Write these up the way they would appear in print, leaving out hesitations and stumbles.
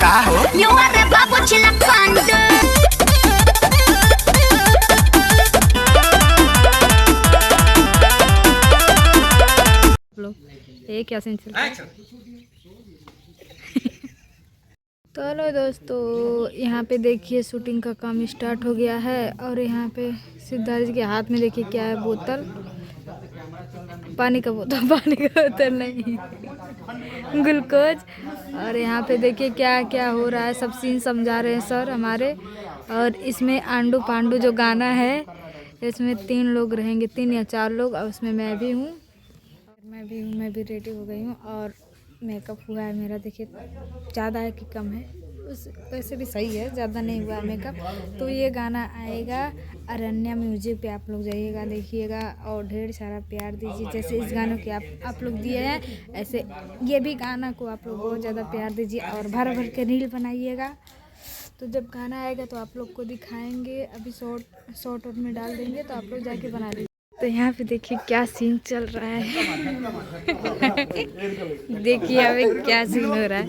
का हो युवारे बाबू चिलकांड ये क्या सीन चल रहा है? तो हेलो दोस्तों, यहाँ पे देखिए शूटिंग का काम स्टार्ट हो गया है और यहाँ पे सिद्धार्थ जी के हाथ में देखिए क्या है, बोतल, पानी का बोतल नहीं, ग्लूकोज। और यहाँ पे देखिए क्या क्या हो रहा है, सब सीन समझा रहे हैं सर हमारे। और इसमें आंडू पांडू जो गाना है, इसमें 3 लोग रहेंगे, 3 या 4 लोग, और उसमें मैं भी हूँ। मैं भी रेडी हो गई हूँ और मेकअप हुआ है मेरा, देखिए ज़्यादा है कि कम है, उस वैसे भी सही है, ज़्यादा नहीं हुआ मेकअप। तो ये गाना आएगा अरण्या म्यूजिक पे, आप लोग जाइएगा देखिएगा और ढेर सारा प्यार दीजिए। जैसे इस गानों के आप लोग दिए हैं, ऐसे ये भी गाना को आप लोग बहुत ज़्यादा प्यार दीजिए और भर भर के रील बनाइएगा। तो जब गाना आएगा तो आप लोग को दिखाएंगे, अभी शॉर्ट में डाल देंगे, तो आप लोग जाके बना लीजिए। तो यहाँ पे देखिए क्या सीन चल रहा है। देखिए अभी क्या सीन हो रहा है,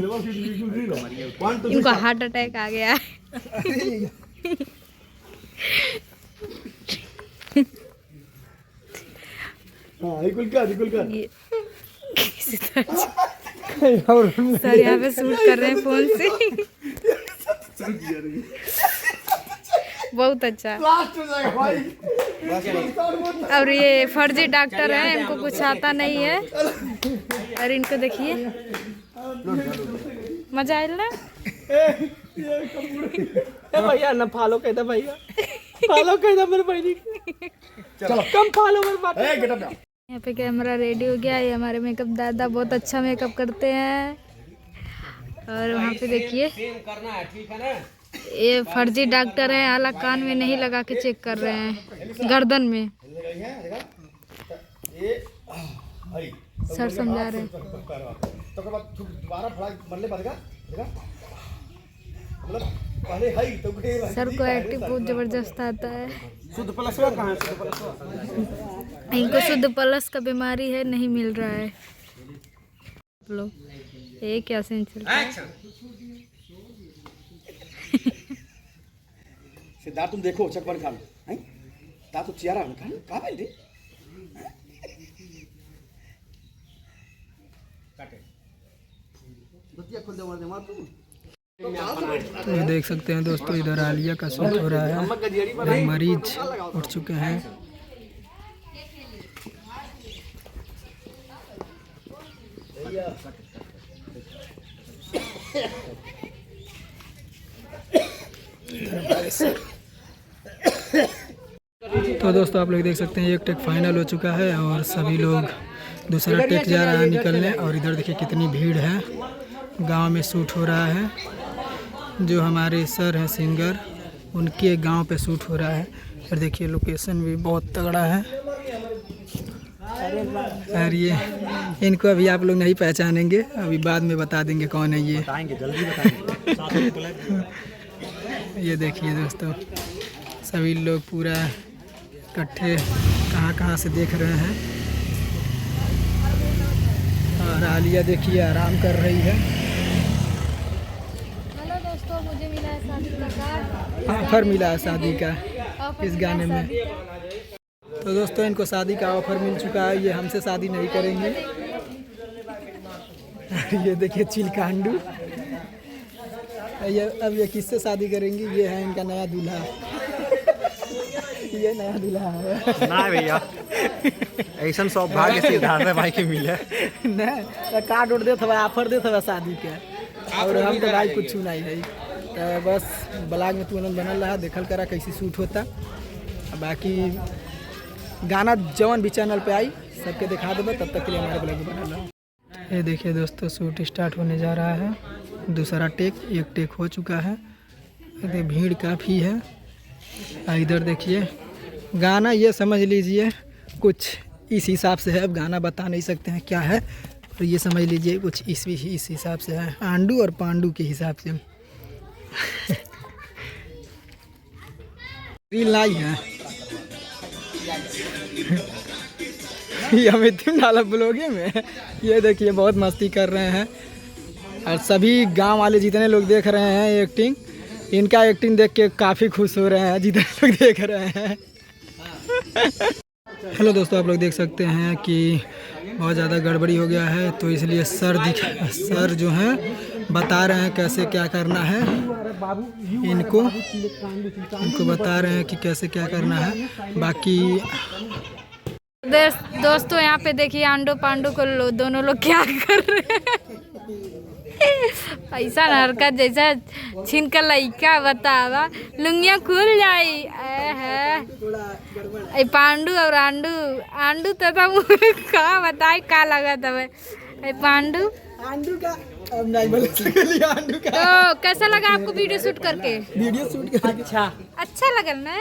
इनको हार्ट अटैक आ गया है। सर यहाँ पे शूट कर रहे हैं फोन से। बहुत अच्छा। और ये फर्जी डॉक्टर है, इनको कुछ आता नहीं है। और इनको देखिए मजा आया ना भैया ना फॉलो कहता, भैया फॉलो कहता मेरे भाई, चलो कम फॉलो मेरे बात। यहाँ पे कैमरा रेडी हो गया, ये हमारे मेकअप दादा बहुत अच्छा मेकअप करते हैं। और वहाँ पे देखिए ये फर्जी डॉक्टर है, आला कान में नहीं लगा के चेक कर रहे हैं, गर्दन में। सर समझा रहे हैं। सर को एक्टिंग बहुत जबरदस्त आता है। इनको शुद्ध प्लस का बीमारी है, नहीं मिल रहा है। लो ये क्या सीन चल रहा है? सिद्धार्थ तुम देखो चकवन खा लो, ता तो चियारा खा लो, का बोल दे काटे बतिया खोल दे मार तू। तो देख सकते हैं दोस्तों, इधर आलिया का शूट हो रहा है, मरीज उठ चुके हैं। तो दोस्तों आप लोग देख सकते हैं एक टेक फाइनल हो चुका है और सभी लोग दूसरा टेक जा रहा है निकलने। और इधर देखिए कितनी भीड़ है, गांव में शूट हो रहा है। जो हमारे सर हैं सिंगर, उनके गांव पे शूट हो रहा है। और देखिए लोकेशन भी बहुत तगड़ा है। और ये इनको अभी आप लोग नहीं पहचानेंगे, अभी बाद में बता देंगे कौन है ये, जल्दी बताएंगे। ये देखिए दोस्तों, सभी लोग पूरा इकट्ठे कहाँ से देख रहे हैं। और आलिया देखिए आराम कर रही है। हेलो दोस्तों, मुझे मिला है शादी का कार्ड, ऑफर मिला है शादी का इस गाने में। तो दोस्तों इनको शादी का ऑफर मिल चुका है, ये हमसे शादी नहीं करेंगे। ये देखिए चिलकांडू, ये किससे शादी करेंगी? ये है इनका नया दूल्हा। ये नया दूल्हा है ना भैया, ऐसा सौभाग्य सिद्धार्थ भाई के मिले ना, कार्ड उड़ देते ऑफर देते शादी के। और हम तो भाई कुछ नहीं है, तो बस ब्लॉग में तू बनल रहा, देखल करा कैसी शूट होता। बाकी गाना जवन भी चैनल पे आई सबके दिखा देवे, तब तक के लिए हमारे ब्लॉग बनल रहा। ये देखिए दोस्तों, शूट स्टार्ट होने जा रहा है, दूसरा टेक, एक टेक हो चुका है। भीड़ काफ़ी है। इधर देखिए गाना, ये समझ लीजिए कुछ इस हिसाब से है, अब गाना बता नहीं सकते हैं क्या है, तो ये समझ लीजिए कुछ इस हिसाब से है, आंडू और पांडू के हिसाब से। रील लाई है ये हमें तुम डाला ब्लॉगे में। ये देखिए बहुत मस्ती कर रहे हैं और सभी गांव वाले जितने लोग देख रहे हैं ये एक्टिंग, इनका एक्टिंग देख के काफ़ी खुश हो रहे हैं जितने लोग देख रहे हैं। हेलो दोस्तों, आप लोग देख सकते हैं कि बहुत ज़्यादा गड़बड़ी हो गया है, तो इसलिए सर जो हैं बता रहे हैं कैसे क्या करना है। इनको बता रहे हैं कि कैसे क्या करना है। बाकी दोस्तों यहाँ पे देखिए आंडू पांडू को दोनों लोग क्या कर रहे हैं। ऐसा हरकत जैसा छिनकर लइका बतावा लुंगिया खुल जाई है। पांडू और आंडू तो का बताए का लगा तब पांडू का अब नहीं बोल सकली आंडू का। तो कैसा लगा आपको वीडियो शूट करके? अच्छा लगल ना?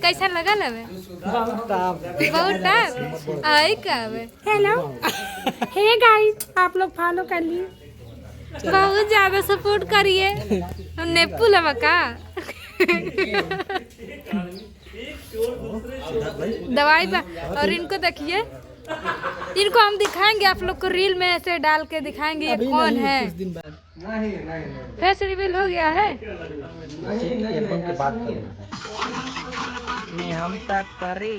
कैसा लगल है? बहुत टफ आई कब? हेलो हे गाइस, आप लोग फॉलो कर लिए, बहुत ज्यादा सपोर्ट करिए। नेपू लवा का दवाई और इनको देखिए, इनको हम दिखाएंगे आप लोग को रील में ऐसे डाल के दिखाएंगे ये कौन है। फेस रिवील हो गया है। हम तक करे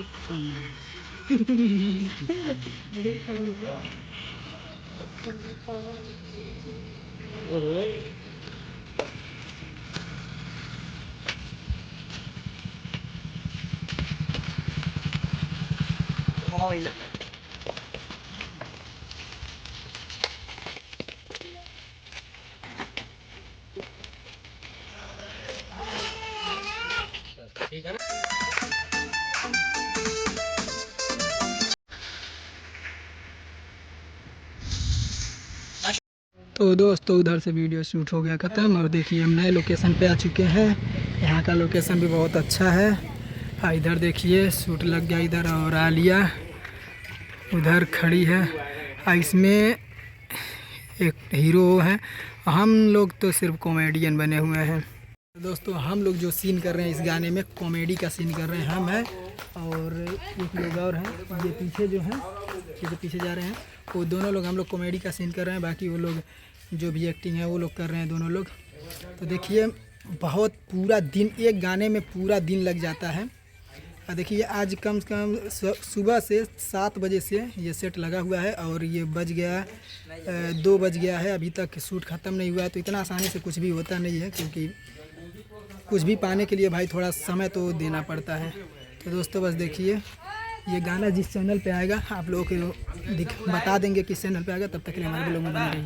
तो दोस्तों उधर से वीडियो शूट हो गया ख़त्म। और देखिए हम नए लोकेशन पे आ चुके हैं। यहाँ का लोकेशन भी बहुत अच्छा है। इधर देखिए शूट लग गया इधर, और आलिया उधर खड़ी है। इसमें एक हीरो है, हम लोग तो सिर्फ कॉमेडियन बने हुए हैं। दोस्तों हम लोग जो सीन कर रहे हैं इस गाने में कॉमेडी का सीन कर रहे हैं हम हैं, और एक लोग और हैं ये पीछे जो हैं, ये जो पीछे जा रहे हैं वो दोनों लोग हम लोग कॉमेडी का सीन कर रहे हैं। बाकी वो लोग जो भी एक्टिंग है वो लोग कर रहे हैं दोनों लोग। तो देखिए बहुत पूरा दिन, एक गाने में पूरा दिन लग जाता है। देखिए आज कम से कम सुबह से 7 बजे से ये सेट लगा हुआ है, और ये बज गया 2 बज गया है, अभी तक शूट ख़त्म नहीं हुआ है। तो इतना आसानी से कुछ भी होता नहीं है, क्योंकि कुछ भी पाने के लिए भाई थोड़ा समय तो देना पड़ता है। तो दोस्तों बस देखिए ये गाना जिस चैनल पे आएगा आप लोगों को बता देंगे किस चैनल पे आएगा। तब तक के लिए हमारे लोगों में बने रहिए।